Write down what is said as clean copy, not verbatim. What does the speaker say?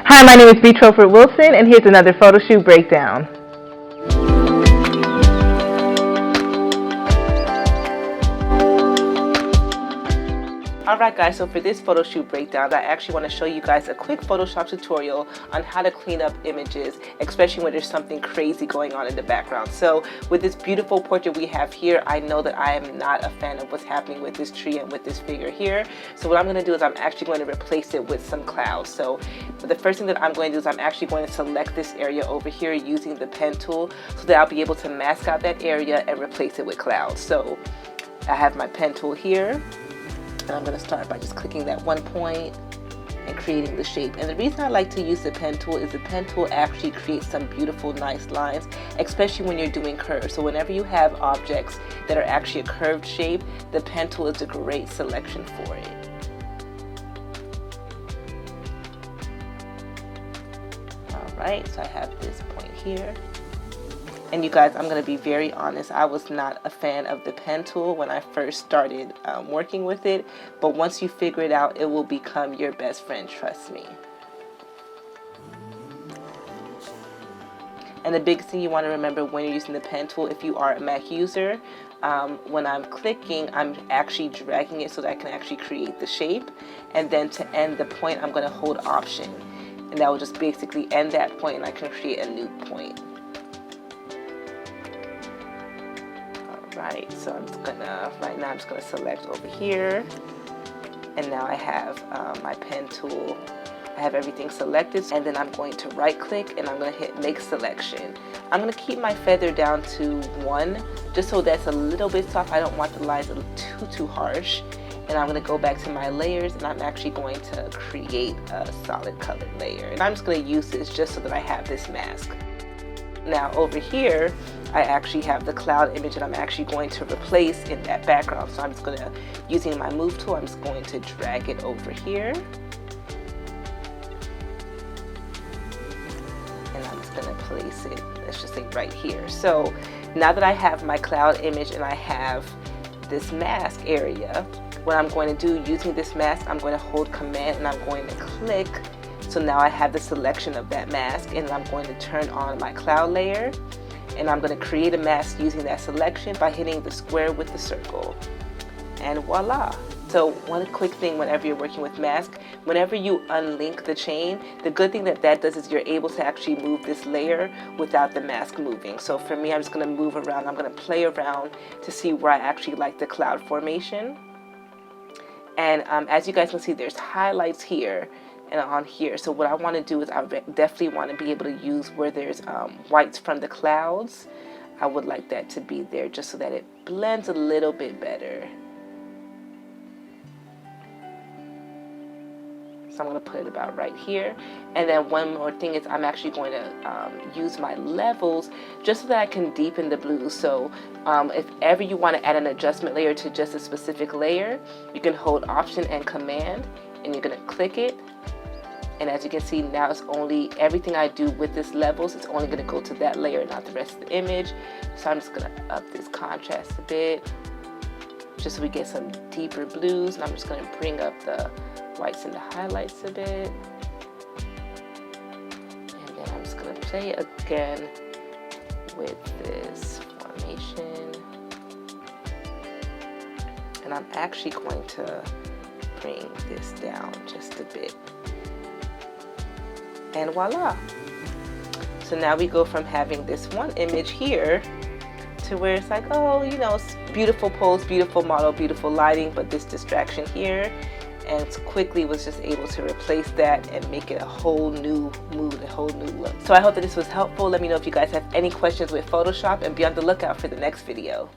Hi, my name is Trofort Wilson, and here's another photo shoot breakdown. Alright guys, so for this photo shoot breakdown, I actually want to show you guys a quick Photoshop tutorial on how to clean up images, especially when there's something crazy going on in the background. So with this beautiful portrait we have here, I know that I am not a fan of what's happening with this tree and with this figure here. So what I'm going to do is I'm actually going to replace it with some clouds. So the first thing that I'm going to do is I'm actually going to select this area over here using the pen tool so that I'll be able to mask out that area and replace it with clouds. So I have my pen tool here. And I'm going to start by just clicking that one point and creating the shape. And the reason I like to use the pen tool is the pen tool actually creates some beautiful, nice lines, especially when you're doing curves. So whenever you have objects that are actually a curved shape, the pen tool is a great selection for it. Alright, so I have this point here. And you guys, I'm going to be very honest, I was not a fan of the pen tool when I first started working with it, but once you figure it out, it will become your best friend, trust me. And the biggest thing you want to remember when you're using the pen tool, if you are a Mac user, when I'm clicking, I'm actually dragging it so that I can actually create the shape, and then to end the point, I'm going to hold Option, and that will just basically end that point, and I can create a new point. Right, so I'm just gonna, right now I'm just gonna select over here, and now I have my pen tool. I have everything selected, and then I'm going to right click and I'm gonna hit make selection. I'm gonna keep my feather down to 1 just so that's a little bit soft. I don't want the lines too harsh. And I'm gonna go back to my layers, and I'm actually going to create a solid colored layer, and I'm just gonna use this just so that I have this mask. Now over here, I actually have the cloud image that I'm actually going to replace in that background. So I'm just going to, using my move tool, I'm just going to drag it over here. And I'm just going to place it, let's just say right here. So now that I have my cloud image and I have this mask area, what I'm going to do using this mask, I'm going to hold Command and I'm going to click. So now I have the selection of that mask, and I'm going to turn on my cloud layer, and I'm going to create a mask using that selection by hitting the square with the circle, and voila. So one quick thing whenever you're working with mask, whenever you unlink the chain, the good thing that does is you're able to actually move this layer without the mask moving. So for me, I'm just going to move around, I'm going to play around to see where I actually like the cloud formation. And as you guys can see, there's highlights here and on here. So what I want to do is I definitely want to be able to use where there's whites from the clouds. I would like that to be there just so that it blends a little bit better. So I'm going to put it about right here. And then one more thing is I'm actually going to use my levels just so that I can deepen the blue. So if ever you want to add an adjustment layer to just a specific layer, you can hold Option and Command, and you're going to click it. And as you can see, now it's only, everything I do with this levels, it's only going to go to that layer, not the rest of the image. So I'm just going to up this contrast a bit, just so we get some deeper blues. And I'm just going to bring up the whites and the highlights a bit. And then I'm just going to play again with this formation. And I'm actually going to bring this down just a bit. And voila. So now we go from having this one image here to where it's like, oh, you know, beautiful pose, beautiful model, beautiful lighting, but this distraction here. And quickly was just able to replace that and make it a whole new mood, a whole new look. So I hope that this was helpful. Let me know if you guys have any questions with Photoshop, and be on the lookout for the next video.